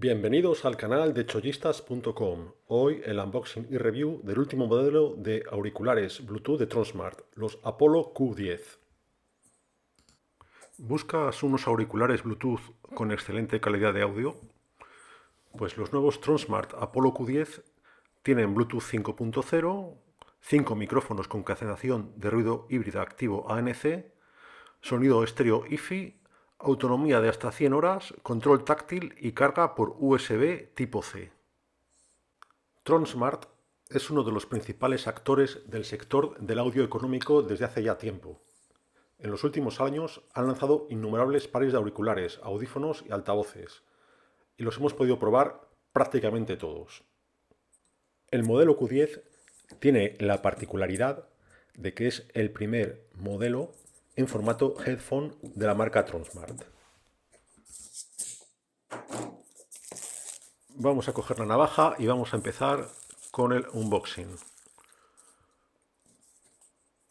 Bienvenidos al canal de chollistas.com. Hoy el unboxing y review del último modelo de auriculares Bluetooth de Tronsmart, los Apollo Q10. ¿Buscas unos auriculares Bluetooth con excelente calidad de audio? Pues los nuevos Tronsmart Apollo Q10 tienen Bluetooth 5.0, 5 micrófonos con cancelación de ruido híbrida activo ANC, sonido estéreo HiFi, autonomía de hasta 100 horas, control táctil y carga por USB tipo C. Tronsmart es uno de los principales actores del sector del audio económico desde hace ya tiempo. En los últimos años han lanzado innumerables pares de auriculares, audífonos y altavoces, y los hemos podido probar prácticamente todos. El modelo Q10 tiene la particularidad de que es el primer modelo en formato headphone de la marca Tronsmart. Vamos a coger la navaja y vamos a empezar con el unboxing.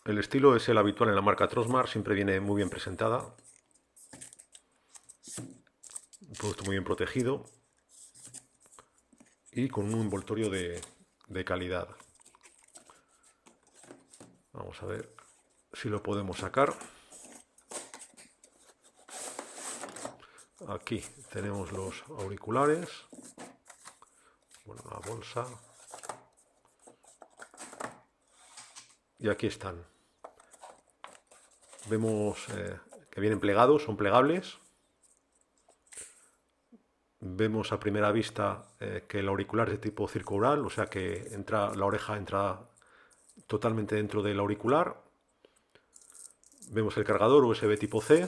El estilo es el habitual en la marca Tronsmart, siempre viene muy bien presentada. Un producto muy bien protegido y con un envoltorio de calidad. Vamos a ver si lo podemos sacar. Aquí tenemos los auriculares. Bueno, la bolsa. Y aquí están. Vemos que vienen plegados, son plegables. Vemos a primera vista que el auricular es de tipo circular, o sea que la oreja entra totalmente dentro del auricular. Vemos el cargador USB tipo C.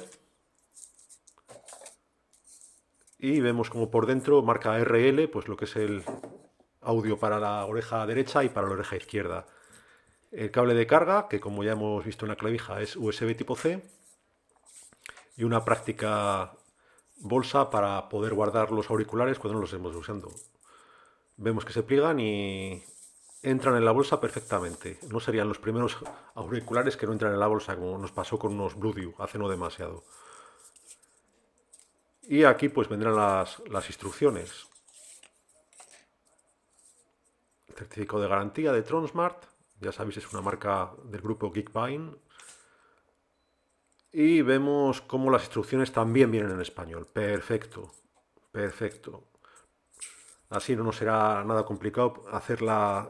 Y vemos como por dentro marca RL, pues lo que es el audio para la oreja derecha y para la oreja izquierda. El cable de carga, que como ya hemos visto en la clavija es USB tipo C. Y una práctica bolsa para poder guardar los auriculares cuando no los estemos usando. Vemos que se pliegan y entran en la bolsa perfectamente. No serían los primeros auriculares que no entran en la bolsa, como nos pasó con unos Bluetooth hace no demasiado. Y aquí pues vendrán las instrucciones. Certificado de garantía de Tronsmart. Ya sabéis, es una marca del grupo Geekvine. Y vemos cómo las instrucciones también vienen en español. Perfecto, perfecto. Así no nos será nada complicado hacer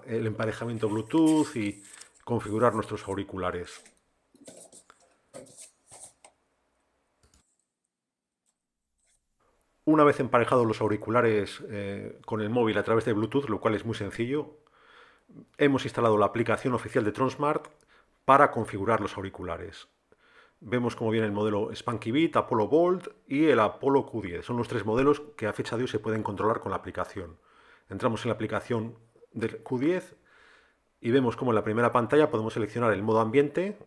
el emparejamiento Bluetooth y configurar nuestros auriculares. Una vez emparejados los auriculares con el móvil a través de Bluetooth, lo cual es muy sencillo, hemos instalado la aplicación oficial de Tronsmart para configurar los auriculares. Vemos cómo viene el modelo Spunky Beat, Apollo Bold y el Apollo Q10. Son los tres modelos que a fecha de hoy se pueden controlar con la aplicación. Entramos en la aplicación del Q10 y vemos cómo en la primera pantalla podemos seleccionar el modo ambiente,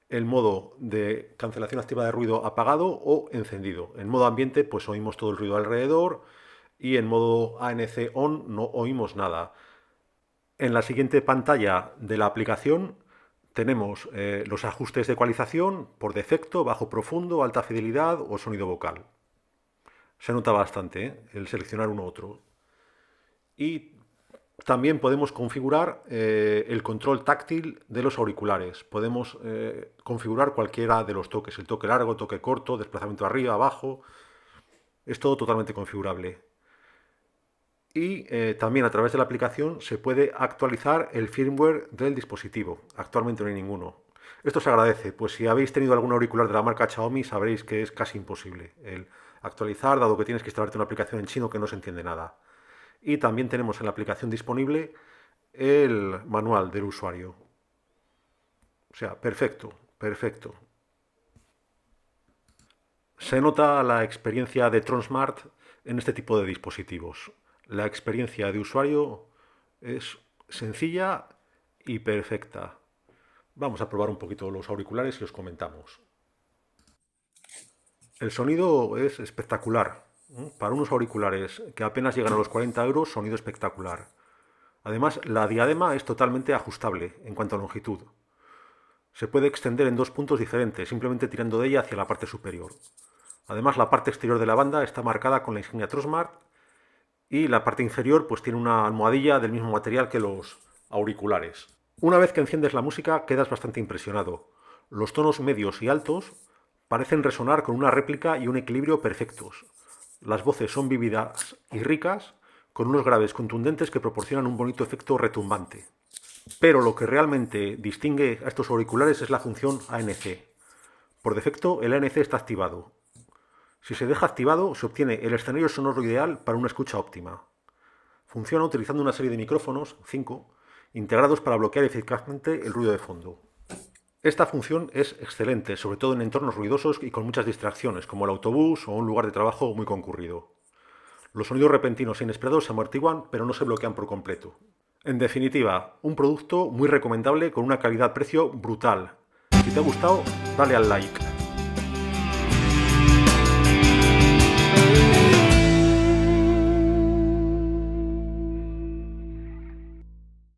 el modo de cancelación activa de ruido apagado o encendido. En modo ambiente pues oímos todo el ruido alrededor y en modo ANC on no oímos nada. En la siguiente pantalla de la aplicación tenemos los ajustes de ecualización por defecto, bajo profundo, alta fidelidad o sonido vocal. Se nota bastante el seleccionar uno u otro. Y también podemos configurar el control táctil de los auriculares. Podemos configurar cualquiera de los toques, el toque largo, toque corto, desplazamiento arriba, abajo. Es todo totalmente configurable. Y también a través de la aplicación se puede actualizar el firmware del dispositivo. Actualmente no hay ninguno. Esto se agradece, pues si habéis tenido algún auricular de la marca Xiaomi sabréis que es casi imposible el actualizar, dado que tienes que instalarte una aplicación en chino que no se entiende nada. Y también tenemos en la aplicación disponible el manual del usuario. O sea, perfecto, perfecto. Se nota la experiencia de Tronsmart en este tipo de dispositivos. La experiencia de usuario es sencilla y perfecta. Vamos a probar un poquito los auriculares y os comentamos. El sonido es espectacular. Para unos auriculares que apenas llegan a los 40 euros, sonido espectacular. Además, la diadema es totalmente ajustable en cuanto a longitud. Se puede extender en dos puntos diferentes, simplemente tirando de ella hacia la parte superior. Además, la parte exterior de la banda está marcada con la insignia Tronsmart y la parte inferior pues tiene una almohadilla del mismo material que los auriculares. Una vez que enciendes la música quedas bastante impresionado. Los tonos medios y altos parecen resonar con una réplica y un equilibrio perfectos. Las voces son vívidas y ricas, con unos graves contundentes que proporcionan un bonito efecto retumbante. Pero lo que realmente distingue a estos auriculares es la función ANC. Por defecto, el ANC está activado. Si se deja activado, se obtiene el escenario sonoro ideal para una escucha óptima. Funciona utilizando una serie de micrófonos, 5, integrados para bloquear eficazmente el ruido de fondo. Esta función es excelente, sobre todo en entornos ruidosos y con muchas distracciones, como el autobús o un lugar de trabajo muy concurrido. Los sonidos repentinos e inesperados se amortiguan, pero no se bloquean por completo. En definitiva, un producto muy recomendable con una calidad-precio brutal. Si te ha gustado, dale al like.